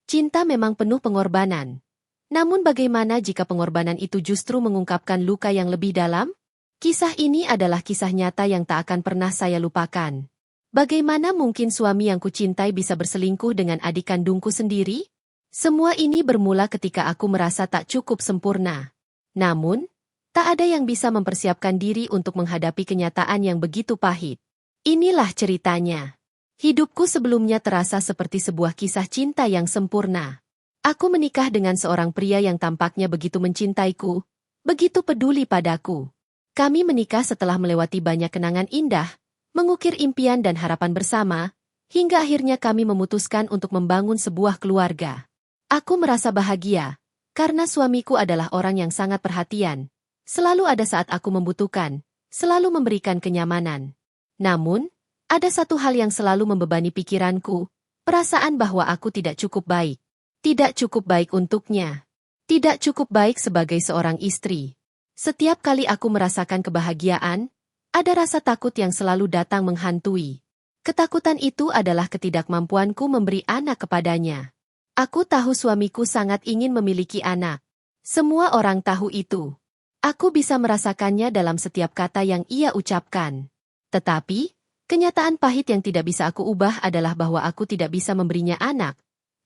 Cinta memang penuh pengorbanan. Namun bagaimana jika pengorbanan itu justru mengungkapkan luka yang lebih dalam? Kisah ini adalah kisah nyata yang tak akan pernah saya lupakan. Bagaimana mungkin suami yang kucintai bisa berselingkuh dengan adik kandungku sendiri? Semua ini bermula ketika aku merasa tak cukup sempurna. Namun, tak ada yang bisa mempersiapkan diri untuk menghadapi kenyataan yang begitu pahit. Inilah ceritanya. Hidupku sebelumnya terasa seperti sebuah kisah cinta yang sempurna. Aku menikah dengan seorang pria yang tampaknya begitu mencintaiku, begitu peduli padaku. Kami menikah setelah melewati banyak kenangan indah, mengukir impian dan harapan bersama, hingga akhirnya kami memutuskan untuk membangun sebuah keluarga. Aku merasa bahagia, karena suamiku adalah orang yang sangat perhatian, selalu ada saat aku membutuhkan, selalu memberikan kenyamanan. Namun, ada satu hal yang selalu membebani pikiranku, perasaan bahwa aku tidak cukup baik. Tidak cukup baik untuknya. Tidak cukup baik sebagai seorang istri. Setiap kali aku merasakan kebahagiaan, ada rasa takut yang selalu datang menghantui. Ketakutan itu adalah ketidakmampuanku memberi anak kepadanya. Aku tahu suamiku sangat ingin memiliki anak. Semua orang tahu itu. Aku bisa merasakannya dalam setiap kata yang ia ucapkan. Tetapi, kenyataan pahit yang tidak bisa aku ubah adalah bahwa aku tidak bisa memberinya anak,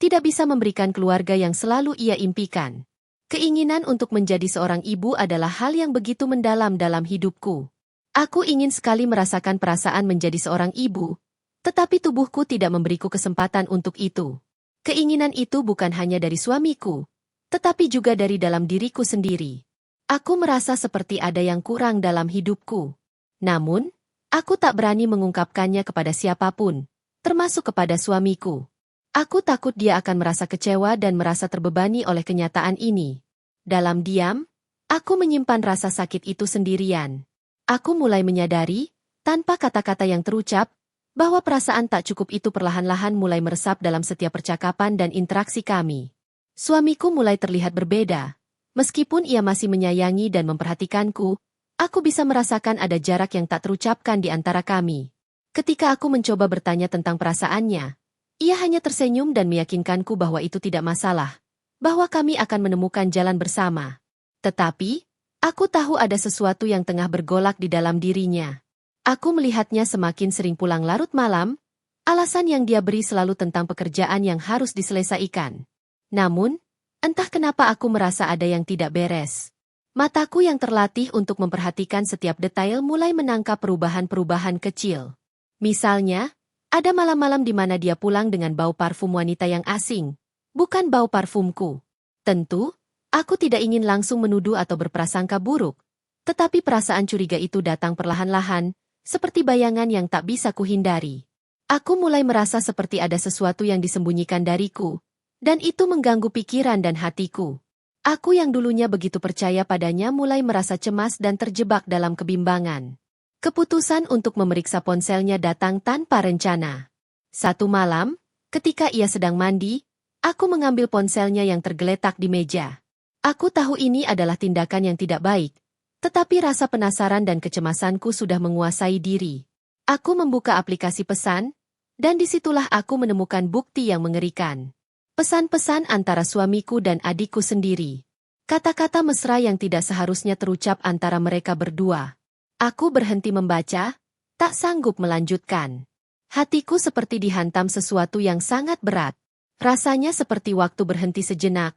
tidak bisa memberikan keluarga yang selalu ia impikan. Keinginan untuk menjadi seorang ibu adalah hal yang begitu mendalam dalam hidupku. Aku ingin sekali merasakan perasaan menjadi seorang ibu, tetapi tubuhku tidak memberiku kesempatan untuk itu. Keinginan itu bukan hanya dari suamiku, tetapi juga dari dalam diriku sendiri. Aku merasa seperti ada yang kurang dalam hidupku. Namun, aku tak berani mengungkapkannya kepada siapapun, termasuk kepada suamiku. Aku takut dia akan merasa kecewa dan merasa terbebani oleh kenyataan ini. Dalam diam, aku menyimpan rasa sakit itu sendirian. Aku mulai menyadari, tanpa kata-kata yang terucap, bahwa perasaan tak cukup itu perlahan-lahan mulai meresap dalam setiap percakapan dan interaksi kami. Suamiku mulai terlihat berbeda. Meskipun ia masih menyayangi dan memperhatikanku, aku bisa merasakan ada jarak yang tak terucapkan di antara kami. Ketika aku mencoba bertanya tentang perasaannya, ia hanya tersenyum dan meyakinkanku bahwa itu tidak masalah, bahwa kami akan menemukan jalan bersama. Tetapi, aku tahu ada sesuatu yang tengah bergolak di dalam dirinya. Aku melihatnya semakin sering pulang larut malam, alasan yang dia beri selalu tentang pekerjaan yang harus diselesaikan. Namun, entah kenapa aku merasa ada yang tidak beres. Mataku yang terlatih untuk memperhatikan setiap detail mulai menangkap perubahan-perubahan kecil. Misalnya, ada malam-malam di mana dia pulang dengan bau parfum wanita yang asing, bukan bau parfumku. Tentu, aku tidak ingin langsung menuduh atau berprasangka buruk, tetapi perasaan curiga itu datang perlahan-lahan, seperti bayangan yang tak bisa kuhindari. Aku mulai merasa seperti ada sesuatu yang disembunyikan dariku, dan itu mengganggu pikiran dan hatiku. Aku yang dulunya begitu percaya padanya mulai merasa cemas dan terjebak dalam kebimbangan. Keputusan untuk memeriksa ponselnya datang tanpa rencana. Satu malam, ketika ia sedang mandi, aku mengambil ponselnya yang tergeletak di meja. Aku tahu ini adalah tindakan yang tidak baik, tetapi rasa penasaran dan kecemasanku sudah menguasai diri. Aku membuka aplikasi pesan, dan disitulah aku menemukan bukti yang mengerikan. Pesan-pesan antara suamiku dan adikku sendiri. Kata-kata mesra yang tidak seharusnya terucap antara mereka berdua. Aku berhenti membaca, tak sanggup melanjutkan. Hatiku seperti dihantam sesuatu yang sangat berat. Rasanya seperti waktu berhenti sejenak.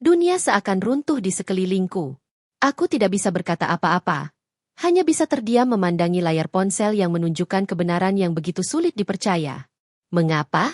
Dunia seakan runtuh di sekelilingku. Aku tidak bisa berkata apa-apa. Hanya bisa terdiam memandangi layar ponsel yang menunjukkan kebenaran yang begitu sulit dipercaya. Mengapa?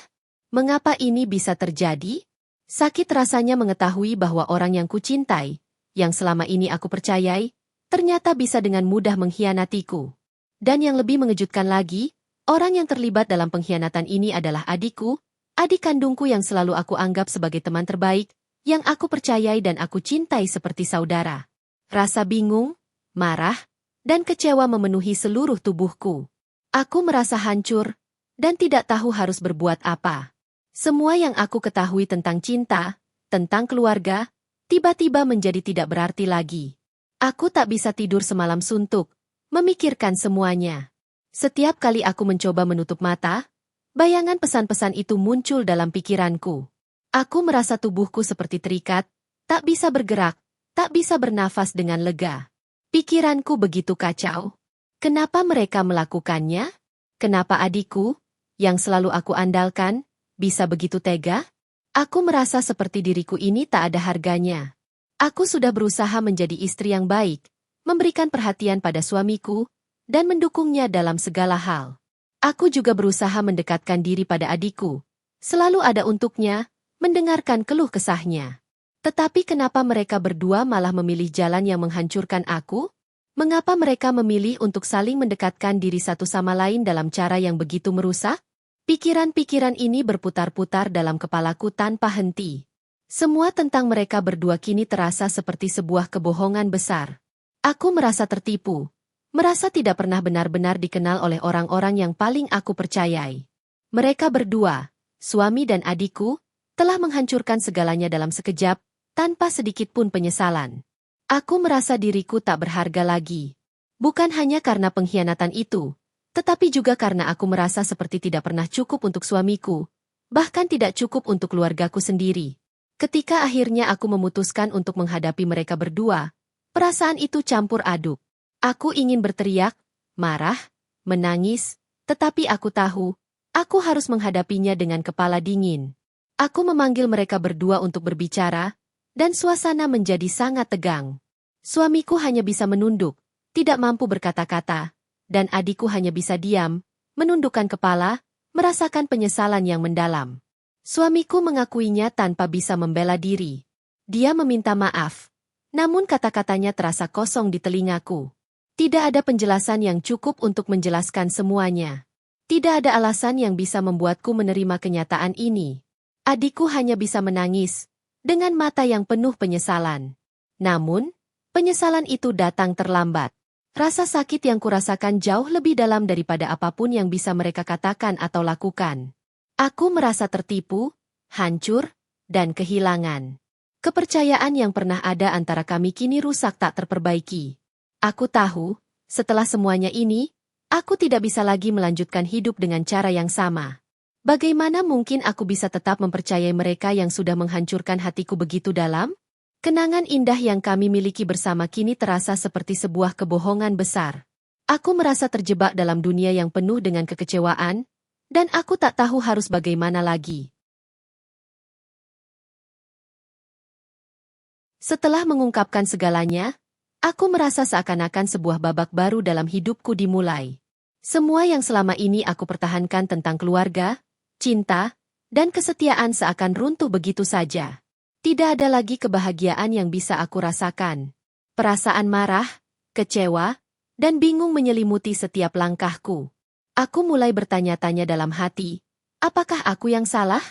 Mengapa ini bisa terjadi? Sakit rasanya mengetahui bahwa orang yang kucintai, yang selama ini aku percayai, ternyata bisa dengan mudah mengkhianatiku. Dan yang lebih mengejutkan lagi, orang yang terlibat dalam pengkhianatan ini adalah adikku, adik kandungku yang selalu aku anggap sebagai teman terbaik, yang aku percayai dan aku cintai seperti saudara. Rasa bingung, marah, dan kecewa memenuhi seluruh tubuhku. Aku merasa hancur, dan tidak tahu harus berbuat apa. Semua yang aku ketahui tentang cinta, tentang keluarga, tiba-tiba menjadi tidak berarti lagi. Aku tak bisa tidur semalam suntuk, memikirkan semuanya. Setiap kali aku mencoba menutup mata, bayangan pesan-pesan itu muncul dalam pikiranku. Aku merasa tubuhku seperti terikat, tak bisa bergerak, tak bisa bernafas dengan lega. Pikiranku begitu kacau. Kenapa mereka melakukannya? Kenapa adikku, yang selalu aku andalkan, bisa begitu tega? Aku merasa seperti diriku ini tak ada harganya. Aku sudah berusaha menjadi istri yang baik, memberikan perhatian pada suamiku, dan mendukungnya dalam segala hal. Aku juga berusaha mendekatkan diri pada adikku, selalu ada untuknya, mendengarkan keluh kesahnya. Tetapi kenapa mereka berdua malah memilih jalan yang menghancurkan aku? Mengapa mereka memilih untuk saling mendekatkan diri satu sama lain dalam cara yang begitu merusak? Pikiran-pikiran ini berputar-putar dalam kepalaku tanpa henti. Semua tentang mereka berdua kini terasa seperti sebuah kebohongan besar. Aku merasa tertipu, merasa tidak pernah benar-benar dikenal oleh orang-orang yang paling aku percayai. Mereka berdua, suami dan adikku, telah menghancurkan segalanya dalam sekejap, tanpa sedikit pun penyesalan. Aku merasa diriku tak berharga lagi. Bukan hanya karena pengkhianatan itu, tetapi juga karena aku merasa seperti tidak pernah cukup untuk suamiku, bahkan tidak cukup untuk keluargaku sendiri. Ketika akhirnya aku memutuskan untuk menghadapi mereka berdua, perasaan itu campur aduk. Aku ingin berteriak, marah, menangis, tetapi aku tahu, aku harus menghadapinya dengan kepala dingin. Aku memanggil mereka berdua untuk berbicara, dan suasana menjadi sangat tegang. Suamiku hanya bisa menunduk, tidak mampu berkata-kata, dan adikku hanya bisa diam, menundukkan kepala, merasakan penyesalan yang mendalam. Suamiku mengakuinya tanpa bisa membela diri. Dia meminta maaf, namun kata-katanya terasa kosong di telingaku. Tidak ada penjelasan yang cukup untuk menjelaskan semuanya. Tidak ada alasan yang bisa membuatku menerima kenyataan ini. Adikku hanya bisa menangis, dengan mata yang penuh penyesalan. Namun, penyesalan itu datang terlambat. Rasa sakit yang kurasakan jauh lebih dalam daripada apapun yang bisa mereka katakan atau lakukan. Aku merasa tertipu, hancur, dan kehilangan. Kepercayaan yang pernah ada antara kami kini rusak tak terperbaiki. Aku tahu, setelah semuanya ini, aku tidak bisa lagi melanjutkan hidup dengan cara yang sama. Bagaimana mungkin aku bisa tetap mempercayai mereka yang sudah menghancurkan hatiku begitu dalam? Kenangan indah yang kami miliki bersama kini terasa seperti sebuah kebohongan besar. Aku merasa terjebak dalam dunia yang penuh dengan kekecewaan, dan aku tak tahu harus bagaimana lagi. Setelah mengungkapkan segalanya, aku merasa seakan-akan sebuah babak baru dalam hidupku dimulai. Semua yang selama ini aku pertahankan tentang keluarga, cinta, dan kesetiaan seakan runtuh begitu saja. Tidak ada lagi kebahagiaan yang bisa aku rasakan. Perasaan marah, kecewa, dan bingung menyelimuti setiap langkahku. Aku mulai bertanya-tanya dalam hati, apakah aku yang salah?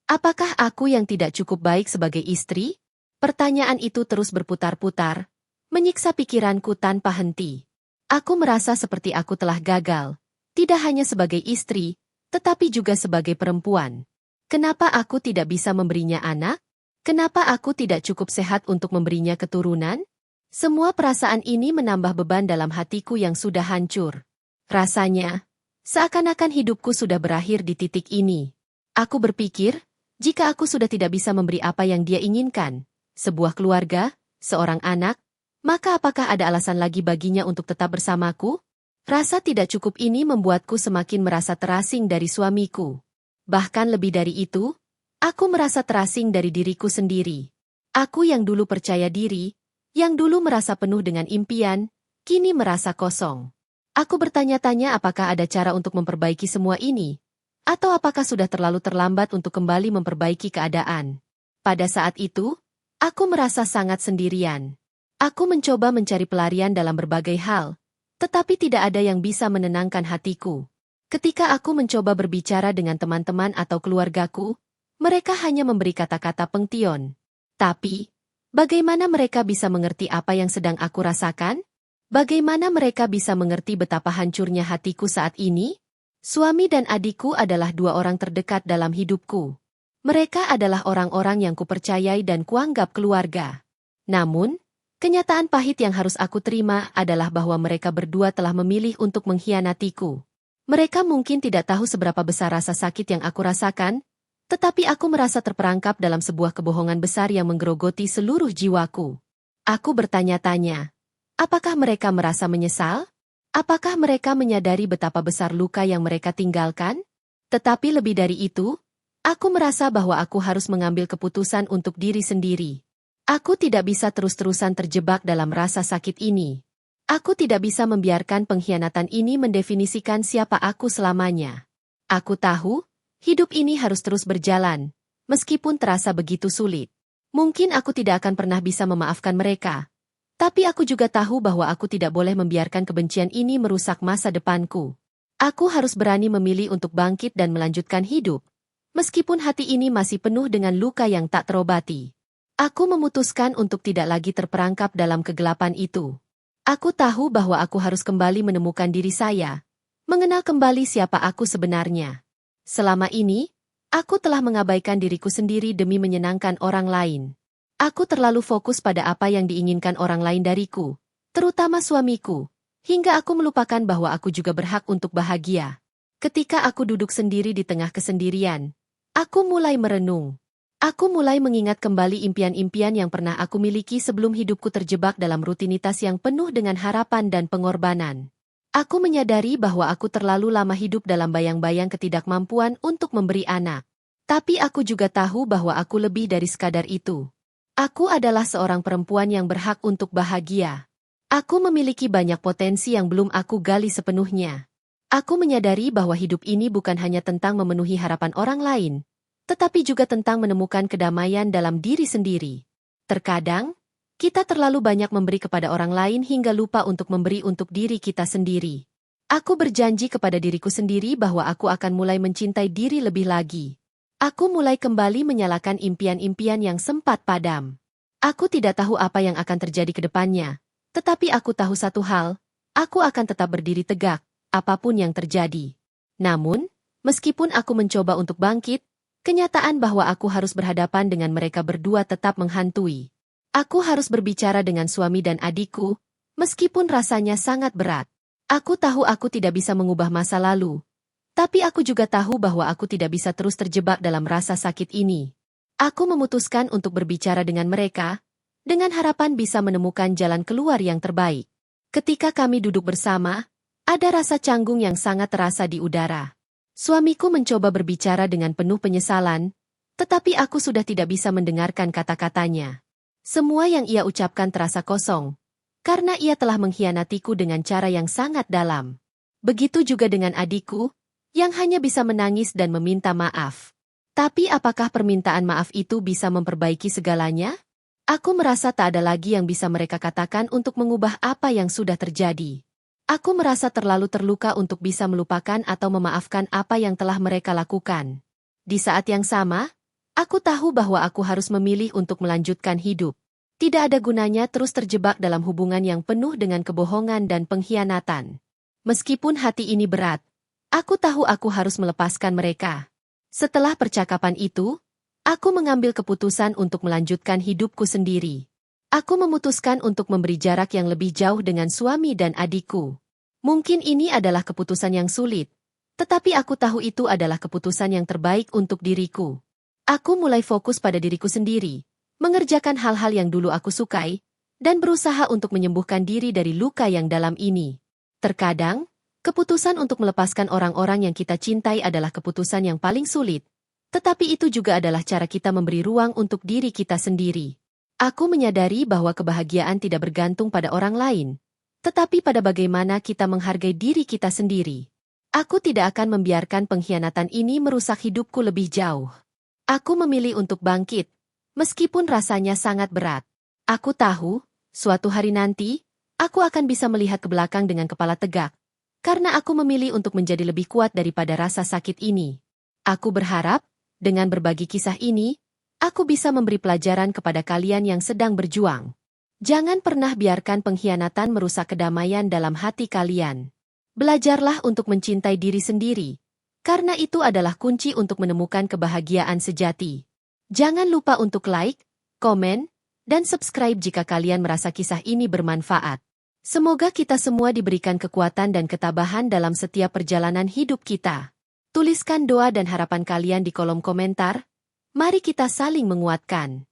Apakah aku yang tidak cukup baik sebagai istri? Pertanyaan itu terus berputar-putar, menyiksa pikiranku tanpa henti. Aku merasa seperti aku telah gagal, tidak hanya sebagai istri, tetapi juga sebagai perempuan. Kenapa aku tidak bisa memberinya anak? Kenapa aku tidak cukup sehat untuk memberinya keturunan? Semua perasaan ini menambah beban dalam hatiku yang sudah hancur. Rasanya, seakan-akan hidupku sudah berakhir di titik ini. Aku berpikir, jika aku sudah tidak bisa memberi apa yang dia inginkan, sebuah keluarga, seorang anak, maka apakah ada alasan lagi baginya untuk tetap bersamaku? Rasa tidak cukup ini membuatku semakin merasa terasing dari suamiku. Bahkan lebih dari itu, aku merasa terasing dari diriku sendiri. Aku yang dulu percaya diri, yang dulu merasa penuh dengan impian, kini merasa kosong. Aku bertanya-tanya apakah ada cara untuk memperbaiki semua ini, atau apakah sudah terlalu terlambat untuk kembali memperbaiki keadaan. Pada saat itu, aku merasa sangat sendirian. Aku mencoba mencari pelarian dalam berbagai hal, tetapi tidak ada yang bisa menenangkan hatiku. Ketika aku mencoba berbicara dengan teman-teman atau keluargaku, mereka hanya memberi kata-kata pengtion. Tapi, bagaimana mereka bisa mengerti apa yang sedang aku rasakan? Bagaimana mereka bisa mengerti betapa hancurnya hatiku saat ini? Suami dan adikku adalah dua orang terdekat dalam hidupku. Mereka adalah orang-orang yang kupercayai dan kuanggap keluarga. Namun, kenyataan pahit yang harus aku terima adalah bahwa mereka berdua telah memilih untuk mengkhianatiku. Mereka mungkin tidak tahu seberapa besar rasa sakit yang aku rasakan, Tetapi aku merasa terperangkap dalam sebuah kebohongan besar yang menggerogoti seluruh jiwaku. Aku bertanya-tanya, apakah mereka merasa menyesal? Apakah mereka menyadari betapa besar luka yang mereka tinggalkan? Tetapi lebih dari itu, aku merasa bahwa aku harus mengambil keputusan untuk diri sendiri. Aku tidak bisa terus-terusan terjebak dalam rasa sakit ini. Aku tidak bisa membiarkan pengkhianatan ini mendefinisikan siapa aku selamanya. Aku tahu, hidup ini harus terus berjalan, meskipun terasa begitu sulit. Mungkin aku tidak akan pernah bisa memaafkan mereka. Tapi aku juga tahu bahwa aku tidak boleh membiarkan kebencian ini merusak masa depanku. Aku harus berani memilih untuk bangkit dan melanjutkan hidup, meskipun hati ini masih penuh dengan luka yang tak terobati. Aku memutuskan untuk tidak lagi terperangkap dalam kegelapan itu. Aku tahu bahwa aku harus kembali menemukan diri saya, mengenal kembali siapa aku sebenarnya. Selama ini, aku telah mengabaikan diriku sendiri demi menyenangkan orang lain. Aku terlalu fokus pada apa yang diinginkan orang lain dariku, terutama suamiku, hingga aku melupakan bahwa aku juga berhak untuk bahagia. Ketika aku duduk sendiri di tengah kesendirian, aku mulai merenung. Aku mulai mengingat kembali impian-impian yang pernah aku miliki sebelum hidupku terjebak dalam rutinitas yang penuh dengan harapan dan pengorbanan. Aku menyadari bahwa aku terlalu lama hidup dalam bayang-bayang ketidakmampuan untuk memberi anak. Tapi aku juga tahu bahwa aku lebih dari sekadar itu. Aku adalah seorang perempuan yang berhak untuk bahagia. Aku memiliki banyak potensi yang belum aku gali sepenuhnya. Aku menyadari bahwa hidup ini bukan hanya tentang memenuhi harapan orang lain, tetapi juga tentang menemukan kedamaian dalam diri sendiri. Terkadang, kita terlalu banyak memberi kepada orang lain hingga lupa untuk memberi untuk diri kita sendiri. Aku berjanji kepada diriku sendiri bahwa aku akan mulai mencintai diri lebih lagi. Aku mulai kembali menyalakan impian-impian yang sempat padam. Aku tidak tahu apa yang akan terjadi ke depannya, tetapi aku tahu satu hal, aku akan tetap berdiri tegak, apapun yang terjadi. Namun, meskipun aku mencoba untuk bangkit, kenyataan bahwa aku harus berhadapan dengan mereka berdua tetap menghantui. Aku harus berbicara dengan suami dan adikku, meskipun rasanya sangat berat. Aku tahu aku tidak bisa mengubah masa lalu, tapi aku juga tahu bahwa aku tidak bisa terus terjebak dalam rasa sakit ini. Aku memutuskan untuk berbicara dengan mereka, dengan harapan bisa menemukan jalan keluar yang terbaik. Ketika kami duduk bersama, ada rasa canggung yang sangat terasa di udara. Suamiku mencoba berbicara dengan penuh penyesalan, tetapi aku sudah tidak bisa mendengarkan kata-katanya. Semua yang ia ucapkan terasa kosong, karena ia telah mengkhianatiku dengan cara yang sangat dalam. Begitu juga dengan adikku, yang hanya bisa menangis dan meminta maaf. Tapi apakah permintaan maaf itu bisa memperbaiki segalanya? Aku merasa tak ada lagi yang bisa mereka katakan untuk mengubah apa yang sudah terjadi. Aku merasa terlalu terluka untuk bisa melupakan atau memaafkan apa yang telah mereka lakukan. Di saat yang sama, aku tahu bahwa aku harus memilih untuk melanjutkan hidup. Tidak ada gunanya terus terjebak dalam hubungan yang penuh dengan kebohongan dan pengkhianatan. Meskipun hati ini berat, aku tahu aku harus melepaskan mereka. Setelah percakapan itu, aku mengambil keputusan untuk melanjutkan hidupku sendiri. Aku memutuskan untuk memberi jarak yang lebih jauh dengan suami dan adikku. Mungkin ini adalah keputusan yang sulit, tetapi aku tahu itu adalah keputusan yang terbaik untuk diriku. Aku mulai fokus pada diriku sendiri, mengerjakan hal-hal yang dulu aku sukai, dan berusaha untuk menyembuhkan diri dari luka yang dalam ini. Terkadang, keputusan untuk melepaskan orang-orang yang kita cintai adalah keputusan yang paling sulit, tetapi itu juga adalah cara kita memberi ruang untuk diri kita sendiri. Aku menyadari bahwa kebahagiaan tidak bergantung pada orang lain, tetapi pada bagaimana kita menghargai diri kita sendiri. Aku tidak akan membiarkan pengkhianatan ini merusak hidupku lebih jauh. Aku memilih untuk bangkit, meskipun rasanya sangat berat. Aku tahu, suatu hari nanti, aku akan bisa melihat ke belakang dengan kepala tegak, karena aku memilih untuk menjadi lebih kuat daripada rasa sakit ini. Aku berharap, dengan berbagi kisah ini, aku bisa memberi pelajaran kepada kalian yang sedang berjuang. Jangan pernah biarkan pengkhianatan merusak kedamaian dalam hati kalian. Belajarlah untuk mencintai diri sendiri, karena itu adalah kunci untuk menemukan kebahagiaan sejati. Jangan lupa untuk like, komen, dan subscribe jika kalian merasa kisah ini bermanfaat. Semoga kita semua diberikan kekuatan dan ketabahan dalam setiap perjalanan hidup kita. Tuliskan doa dan harapan kalian di kolom komentar. Mari kita saling menguatkan.